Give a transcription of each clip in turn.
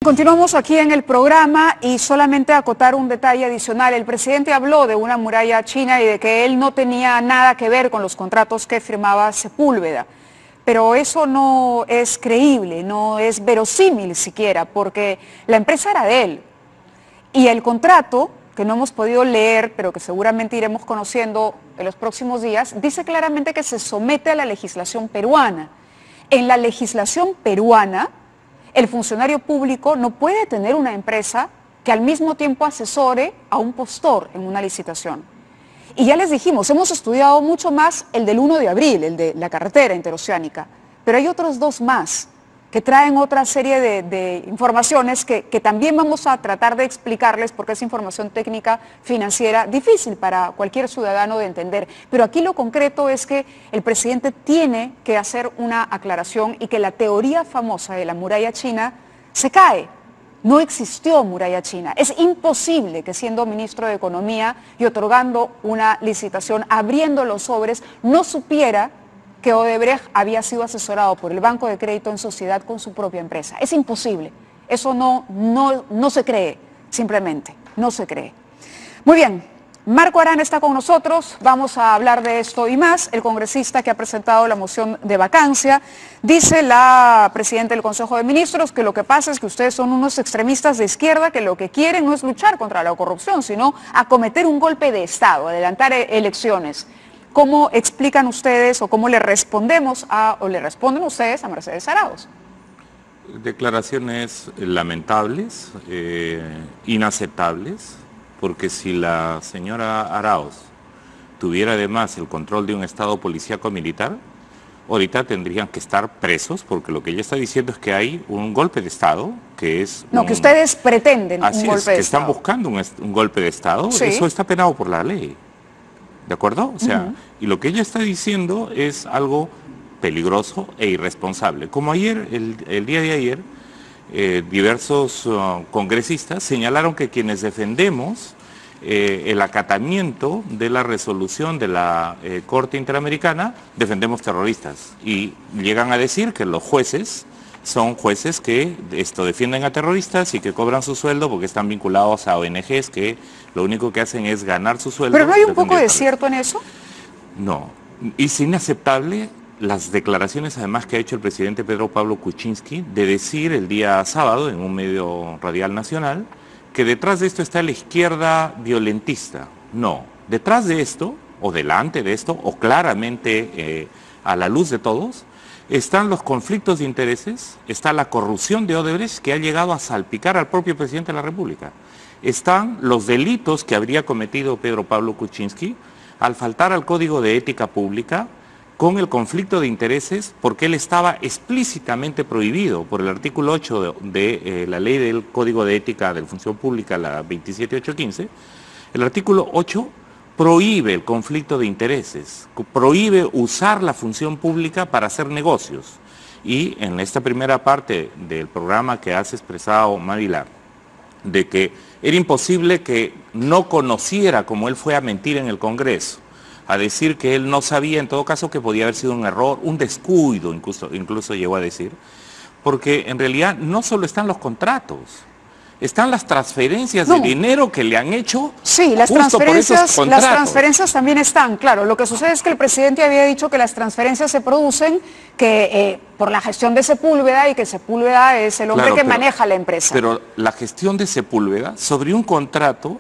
Continuamos aquí en el programa y solamente acotar un detalle adicional. El presidente habló de una muralla china y de que él no tenía nada que ver con los contratos que firmaba Sepúlveda. Pero eso no es creíble, no es verosímil siquiera, porque la empresa era de él. Y el contrato, que no hemos podido leer, pero que seguramente iremos conociendo en los próximos días, dice claramente que se somete a la legislación peruana. En la legislación peruana, el funcionario público no puede tener una empresa que al mismo tiempo asesore a un postor en una licitación. Y ya les dijimos, hemos estudiado mucho más el del 1 de abril, el de la carretera interoceánica, pero hay otros dos más que traen otra serie de informaciones que también vamos a tratar de explicarles porque es información técnica financiera difícil para cualquier ciudadano de entender. Pero aquí lo concreto es que el presidente tiene que hacer una aclaración y que la teoría famosa de la muralla china se cae. No existió muralla china. Es imposible que siendo ministro de Economía y otorgando una licitación, abriendo los sobres, no supiera que Odebrecht había sido asesorado por el Banco de Crédito en sociedad con su propia empresa. Es imposible. Eso no se cree, simplemente, no se cree. Muy bien, Marco Arana está con nosotros, vamos a hablar de esto y más. El congresista que ha presentado la moción de vacancia, dice la presidenta del Consejo de Ministros que lo que pasa es que ustedes son unos extremistas de izquierda que lo que quieren no es luchar contra la corrupción, sino acometer un golpe de Estado, adelantar elecciones. ¿Cómo explican ustedes o cómo le respondemos o le responden ustedes a Mercedes Arauz? Declaraciones lamentables, inaceptables, porque si la señora Arauz tuviera además el control de un estado policíaco militar, ahorita tendrían que estar presos, porque lo que ella está diciendo es que hay un golpe de Estado, que es... No, que ustedes pretenden un golpe de Estado. Así es, que están buscando un golpe de Estado, sí. Eso está penado por la ley. ¿De acuerdo? O sea, y lo que ella está diciendo es algo peligroso e irresponsable. Como ayer, el día de ayer, diversos congresistas señalaron que quienes defendemos el acatamiento de la resolución de la Corte Interamericana, defendemos terroristas. Y llegan a decir que los jueces son jueces que defienden a terroristas y que cobran su sueldo porque están vinculados a ONGs que lo único que hacen es ganar su sueldo. ¿Pero no hay un poco de cierto en eso? No. Y es inaceptable las declaraciones además que ha hecho el presidente Pedro Pablo Kuczynski de decir el día sábado en un medio radial nacional que detrás de esto está la izquierda violentista. No. Detrás de esto, o delante de esto, o claramente a la luz de todos, están los conflictos de intereses, está la corrupción de Odebrecht que ha llegado a salpicar al propio presidente de la República. Están los delitos que habría cometido Pedro Pablo Kuczynski al faltar al Código de Ética Pública con el conflicto de intereses porque él estaba explícitamente prohibido por el artículo 8 de la ley del Código de Ética de la Función Pública, la 27815. El artículo 8 prohíbe el conflicto de intereses, prohíbe usar la función pública para hacer negocios. Y en esta primera parte del programa que has expresado, Marilar, de que era imposible que no conociera como él fue a mentir en el Congreso, a decir que él no sabía, en todo caso, que podía haber sido un error, un descuido, incluso llegó a decir, porque en realidad no solo están los contratos, están las transferencias de dinero que le han hecho. Sí, las transferencias también están, claro. Lo que sucede es que el presidente había dicho que las transferencias se producen por la gestión de Sepúlveda y que Sepúlveda es el hombre que maneja la empresa. Pero la gestión de Sepúlveda sobre un contrato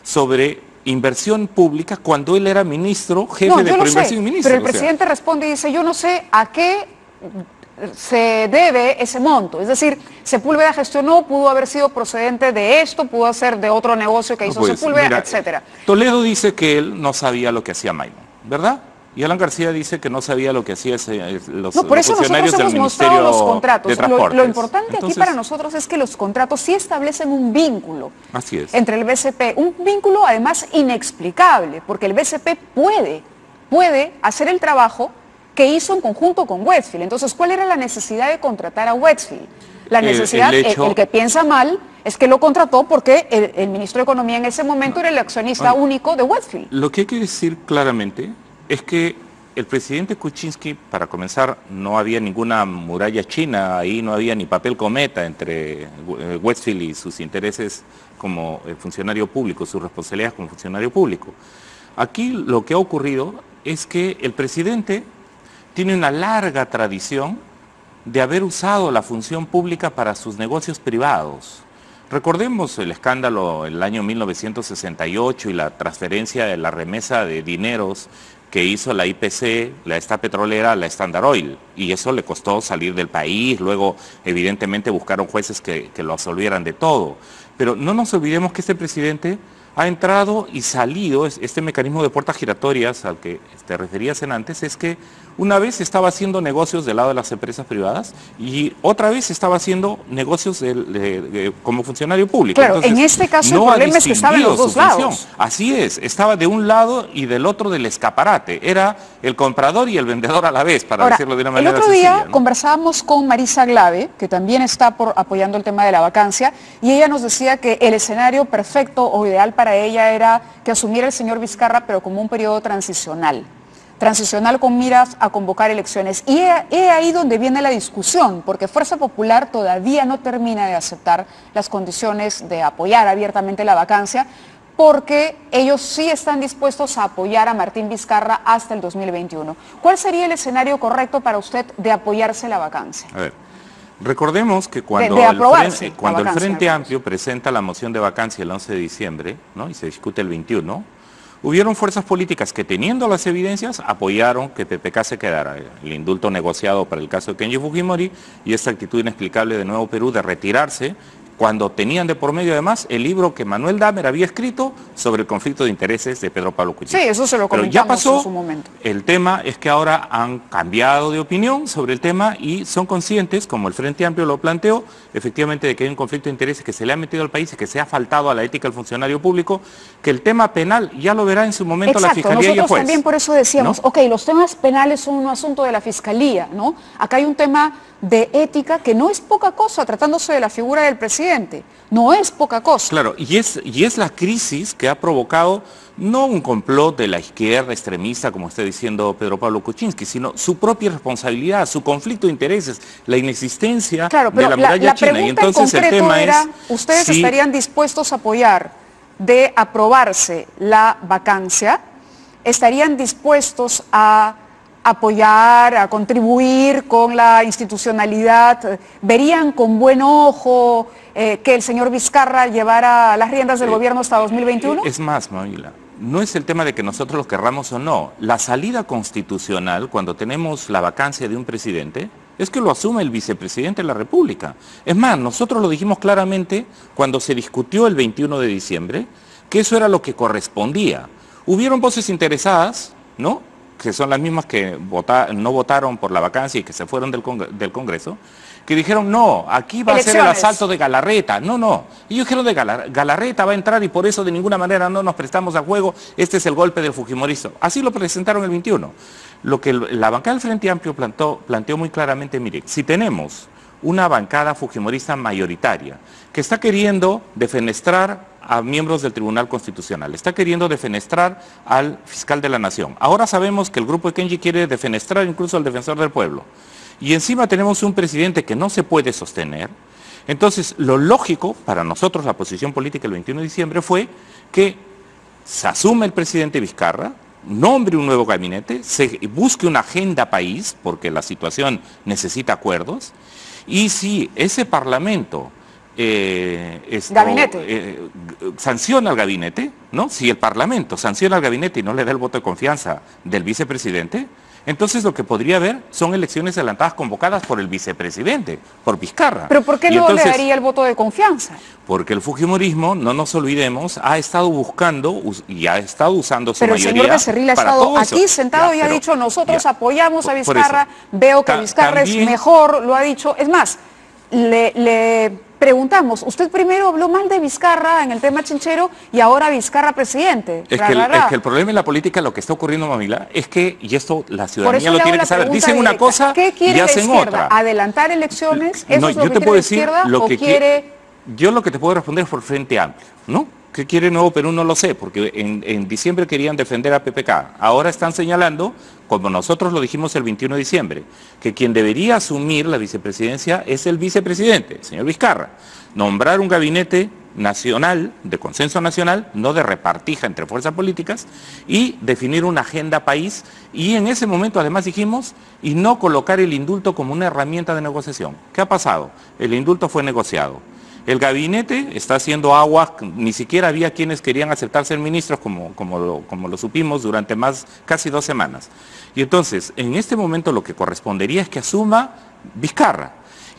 sobre inversión pública cuando él era ministro, jefe de Proinversión y ministro. Pero el presidente responde y dice, yo no sé a qué se debe ese monto. Es decir, Sepúlveda gestionó, pudo haber sido procedente de esto, pudo ser de otro negocio que hizo Sepúlveda, etcétera. Toledo dice que él no sabía lo que hacía Maimon, ¿verdad? Y Alan García dice que no sabía lo que hacían los funcionarios del Ministerio los contratos. de Transportes. Lo importante aquí para nosotros es que los contratos sí establecen un vínculo entre el BCP, un vínculo además inexplicable, porque el BCP puede hacer el trabajo que hizo en conjunto con Westfield. Entonces, ¿cuál era la necesidad de contratar a Westfield? La necesidad, el que piensa mal, es que lo contrató porque el ministro de Economía en ese momento era el accionista único de Westfield. Lo que hay que decir claramente es que el presidente Kuczynski, para comenzar, no había ninguna muralla china, ahí no había ni papel cometa entre Westfield y sus intereses como funcionario público, sus responsabilidades como funcionario público. Aquí lo que ha ocurrido es que el presidente tiene una larga tradición de haber usado la función pública para sus negocios privados. Recordemos el escándalo el año 1968 y la transferencia de la remesa de dineros que hizo la IPC, la esta petrolera, a la Standard Oil, y eso le costó salir del país. Luego evidentemente buscaron jueces que lo absolvieran de todo. Pero no nos olvidemos que este presidente ha entrado y salido. Este mecanismo de puertas giratorias al que te referías antes, es que una vez estaba haciendo negocios del lado de las empresas privadas y otra vez estaba haciendo negocios como funcionario público. Claro, entonces, en este caso no el problema es que estaba en los dos lados. Así es, estaba de un lado y del otro del escaparate. Era el comprador y el vendedor a la vez, para decirlo de una manera sencilla. El otro día, ¿no?, conversábamos con Marisa Glave, que también está apoyando el tema de la vacancia, y ella nos decía que el escenario perfecto o ideal para ella era que asumiera el señor Vizcarra, pero como un periodo transicional con miras a convocar elecciones. Y es ahí donde viene la discusión, porque Fuerza Popular todavía no termina de aceptar las condiciones de apoyar abiertamente la vacancia, porque ellos sí están dispuestos a apoyar a Martín Vizcarra hasta el 2021. ¿Cuál sería el escenario correcto para usted de apoyarse la vacancia? A ver, recordemos que cuando el Frente Amplio presenta la moción de vacancia el 11 de diciembre, ¿no?, y se discute el 21, hubieron fuerzas políticas que, teniendo las evidencias, apoyaron que PPK se quedara. El indulto negociado para el caso de Kenji Fujimori y esta actitud inexplicable de Nuevo Perú de retirarse, cuando tenían de por medio además el libro que Manuel Dahmer había escrito sobre el conflicto de intereses de Pedro Pablo Kuczynski. Sí, eso se lo comentamos. Pero ya pasó, en su momento. El tema es que ahora han cambiado de opinión sobre el tema y son conscientes, como el Frente Amplio lo planteó, efectivamente, de que hay un conflicto de intereses que se le ha metido al país y que se ha faltado a la ética del funcionario público, que el tema penal ya lo verá en su momento. Exacto, la Fiscalía y el juez. Nosotros también por eso decíamos, ¿no?, ok, los temas penales son un asunto de la Fiscalía, ¿no? Acá hay un tema de ética que no es poca cosa, tratándose de la figura del presidente. No es poca cosa. Claro, y es la crisis que ha provocado no un complot de la izquierda extremista, como está diciendo Pedro Pablo Kuczynski, sino su propia responsabilidad, su conflicto de intereses, la inexistencia de la muralla china. Y entonces el tema es, ¿ustedes estarían dispuestos a apoyar, de aprobarse la vacancia, estarían dispuestos a apoyar, a contribuir con la institucionalidad? ¿Verían con buen ojo que el señor Vizcarra llevara las riendas del gobierno hasta 2021? Es más, Mavila, no es el tema de que nosotros lo querramos o no. La salida constitucional, cuando tenemos la vacancia de un presidente, es que lo asume el vicepresidente de la República. Es más, nosotros lo dijimos claramente cuando se discutió el 21 de diciembre, que eso era lo que correspondía. Hubieron voces interesadas, ¿no?, que son las mismas que no votaron por la vacancia y que se fueron del Congreso, que dijeron, no, aquí va a ser el asalto de Galarreta. No. Ellos dijeron de Galarreta va a entrar y por eso de ninguna manera no nos prestamos a juego, este es el golpe del fujimorista. Así lo presentaron el 21. Lo que la bancada del Frente Amplio planteó muy claramente, mire, si tenemos una bancada fujimorista mayoritaria que está queriendo defenestrar a miembros del Tribunal Constitucional, está queriendo defenestrar al fiscal de la Nación. Ahora sabemos que el grupo de Kenji quiere defenestrar incluso al defensor del pueblo. Y encima tenemos un presidente que no se puede sostener. Entonces, lo lógico para nosotros, la posición política el 21 de diciembre, fue que se asume el presidente Vizcarra, nombre un nuevo gabinete, se busque una agenda país, porque la situación necesita acuerdos, y si ese Parlamento sanciona al gabinete, ¿no? Si el Parlamento sanciona al gabinete y no le da el voto de confianza del vicepresidente, entonces lo que podría haber son elecciones adelantadas convocadas por el vicepresidente, por Vizcarra. ¿Pero por qué no le daría el voto de confianza? Porque el fujimorismo, no nos olvidemos, ha estado buscando y ha estado usando su mayoría. Pero el señor Becerril ha estado aquí sentado y ha dicho, nosotros apoyamos a Vizcarra, veo que Vizcarra es mejor, lo ha dicho. Es más, le preguntamos, usted primero habló mal de Vizcarra en el tema chinchero y ahora Vizcarra presidente. Es que el problema en la política, lo que está ocurriendo, Mamila, es que, y esto la ciudadanía lo tiene que saber, dicen una cosa y hacen otra. ¿Adelantar elecciones? ¿Eso es lo que quiere la izquierda yo lo que te puedo responder es por Frente Amplio, ¿no?, ¿Qué quiere Nuevo Perú? No lo sé, porque en diciembre querían defender a PPK. Ahora están señalando, como nosotros lo dijimos el 21 de diciembre, que quien debería asumir la vicepresidencia es el vicepresidente, el señor Vizcarra. Nombrar un gabinete nacional, de consenso nacional, no de repartija entre fuerzas políticas, y definir una agenda país, y en ese momento además dijimos, y no colocar el indulto como una herramienta de negociación. ¿Qué ha pasado? El indulto fue negociado. El gabinete está haciendo agua, ni siquiera había quienes querían aceptar ser ministros, como lo supimos durante casi 2 semanas. Y entonces, en este momento lo que correspondería es que asuma Vizcarra.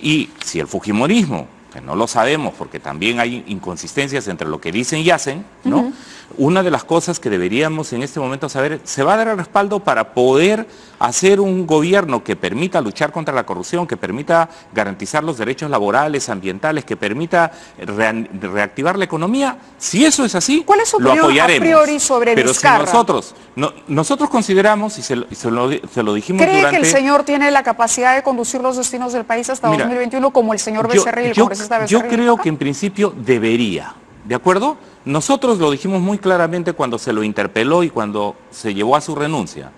Y si el fujimorismo, que no lo sabemos porque también hay inconsistencias entre lo que dicen y hacen, ¿no? Una de las cosas que deberíamos en este momento saber, ¿se va a dar el respaldo para poder hacer un gobierno que permita luchar contra la corrupción, que permita garantizar los derechos laborales, ambientales, que permita reactivar la economía? Si eso es así, ¿cuál es su lo opinión apoyaremos. a priori sobre Pero Vizcarra? si nosotros consideramos, y se lo dijimos ¿Cree durante... que el señor tiene la capacidad de conducir los destinos del país hasta 2021 como el señor Becerril, el congresista Becerril? Yo creo que en principio debería, ¿de acuerdo? Nosotros lo dijimos muy claramente cuando se lo interpeló y cuando se llevó a su renuncia.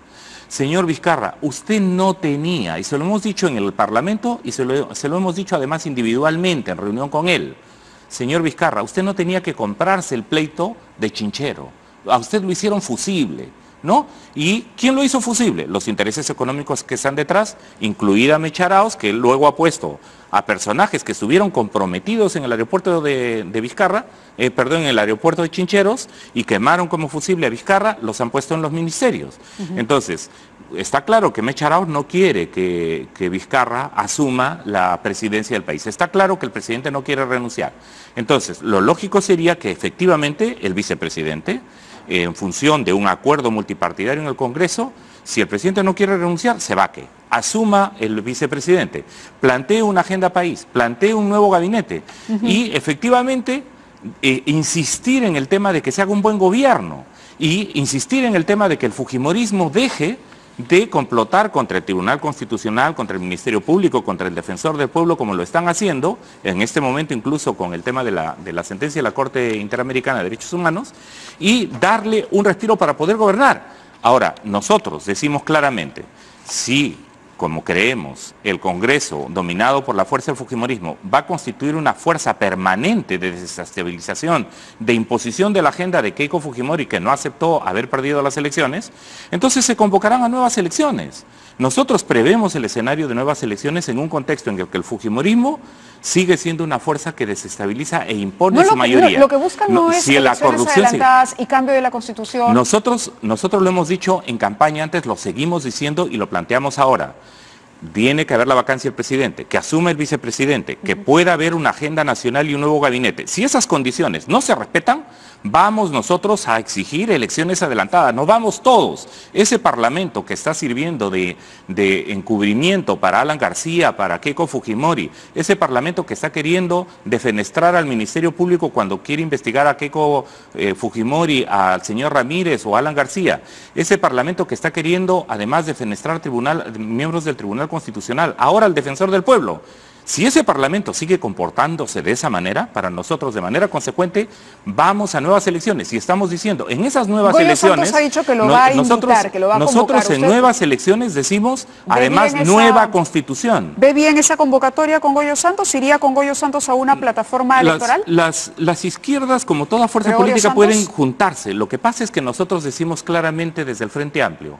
Señor Vizcarra, usted no tenía, y se lo hemos dicho en el Parlamento y se lo hemos dicho además individualmente en reunión con él. Señor Vizcarra, usted no tenía que comprarse el pleito de Chinchero. A usted lo hicieron fusible, ¿no? ¿Y quién lo hizo fusible? Los intereses económicos que están detrás, incluida Mecharaos, que luego ha puesto a personajes que estuvieron comprometidos en el aeropuerto de Vizcarra, en el aeropuerto de Chincheros, y quemaron como fusible a Vizcarra, los han puesto en los ministerios. Entonces, está claro que Mecharaos no quiere que Vizcarra asuma la presidencia del país. Está claro que el presidente no quiere renunciar. Entonces, lo lógico sería que efectivamente el vicepresidente, en función de un acuerdo multipartidario en el Congreso, si el presidente no quiere renunciar, se vaque, asuma el vicepresidente, plantee una agenda país, plantee un nuevo gabinete y efectivamente insistir en el tema de que se haga un buen gobierno y insistir en el tema de que el fujimorismo deje de complotar contra el Tribunal Constitucional, contra el Ministerio Público, contra el Defensor del Pueblo, como lo están haciendo, en este momento incluso con el tema de la sentencia de la Corte Interamericana de Derechos Humanos, y darle un respiro para poder gobernar. Ahora, nosotros decimos claramente, si, como creemos, el Congreso, dominado por la fuerza del fujimorismo, va a constituir una fuerza permanente de desestabilización, de imposición de la agenda de Keiko Fujimori, que no aceptó haber perdido las elecciones, entonces se convocarán a nuevas elecciones. Nosotros prevemos el escenario de nuevas elecciones en un contexto en el que el fujimorismo sigue siendo una fuerza que desestabiliza e impone su mayoría. Lo que buscan no es si elecciones adelantadas y cambio de la Constitución. Nosotros lo hemos dicho en campaña antes, lo seguimos diciendo y lo planteamos ahora. Tiene que haber la vacancia del presidente, que asume el vicepresidente, que pueda haber una agenda nacional y un nuevo gabinete. Si esas condiciones no se respetan, vamos nosotros a exigir elecciones adelantadas, no vamos todos. Ese parlamento que está sirviendo de encubrimiento para Alan García, para Keiko Fujimori, ese parlamento que está queriendo defenestrar al Ministerio Público cuando quiere investigar a Keiko Fujimori, al señor Ramírez o a Alan García, ese parlamento que está queriendo además defenestrar miembros del Tribunal Constitucional, ahora al Defensor del Pueblo. Si ese Parlamento sigue comportándose de esa manera, para nosotros de manera consecuente, vamos a nuevas elecciones. Y estamos diciendo, en esas nuevas elecciones... ha dicho que lo va a invitar, que lo va a convocar. Nosotros en nuevas elecciones decimos, además, nueva Constitución. ¿Ve bien esa convocatoria con Goyo Santos? ¿Iría con Goyo Santos a una plataforma electoral? Las izquierdas, como toda fuerza política, pueden juntarse. Lo que pasa es que nosotros decimos claramente desde el Frente Amplio,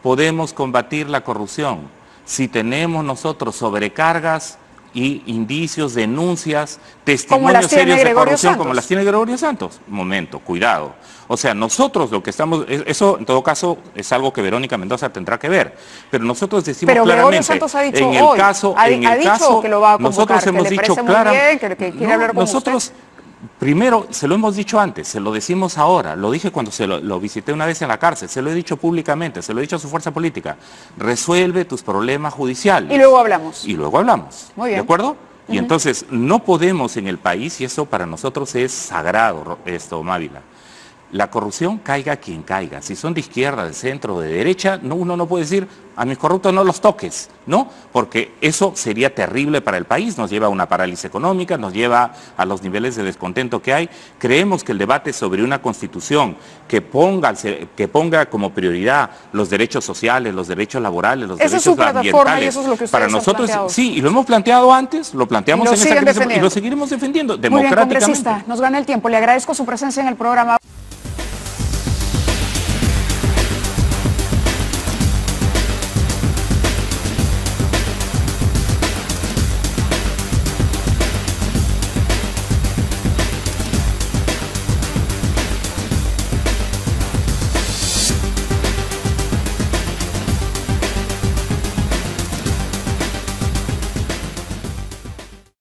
podemos combatir la corrupción si tenemos nosotros sobrecargas y indicios, denuncias, testimonios serios de corrupción como las tiene Gregorio Santos. Momento, cuidado. O sea, nosotros lo que estamos, eso en todo caso es algo que Verónica Mendoza tendrá que ver, pero nosotros decimos claramente, Gregorio Santos ha dicho en el caso, ha dicho que lo va a convocar, nosotros hemos dicho claramente, que quiere hablar con usted. Primero, se lo hemos dicho antes, se lo decimos ahora, lo dije cuando lo visité una vez en la cárcel, se lo he dicho públicamente, se lo he dicho a su fuerza política, resuelve tus problemas judiciales. Y luego hablamos. Y luego hablamos. Muy bien. ¿De acuerdo? Y entonces, no podemos en el país, y eso para nosotros es sagrado, Mávila, la corrupción caiga quien caiga. Si son de izquierda, de centro, de derecha, uno no puede decir a mis corruptos no los toques, ¿no? Porque eso sería terrible para el país, nos lleva a una parálisis económica, nos lleva a los niveles de descontento que hay. Creemos que el debate sobre una constitución que ponga como prioridad los derechos sociales, los derechos laborales, los derechos ambientales, y eso es lo que para nosotros, sí, y lo hemos planteado antes, lo planteamos en esa crisis y lo seguiremos defendiendo democráticamente. Muy bien, congresista, democráticamente. nos gana el tiempo. Le agradezco su presencia en el programa.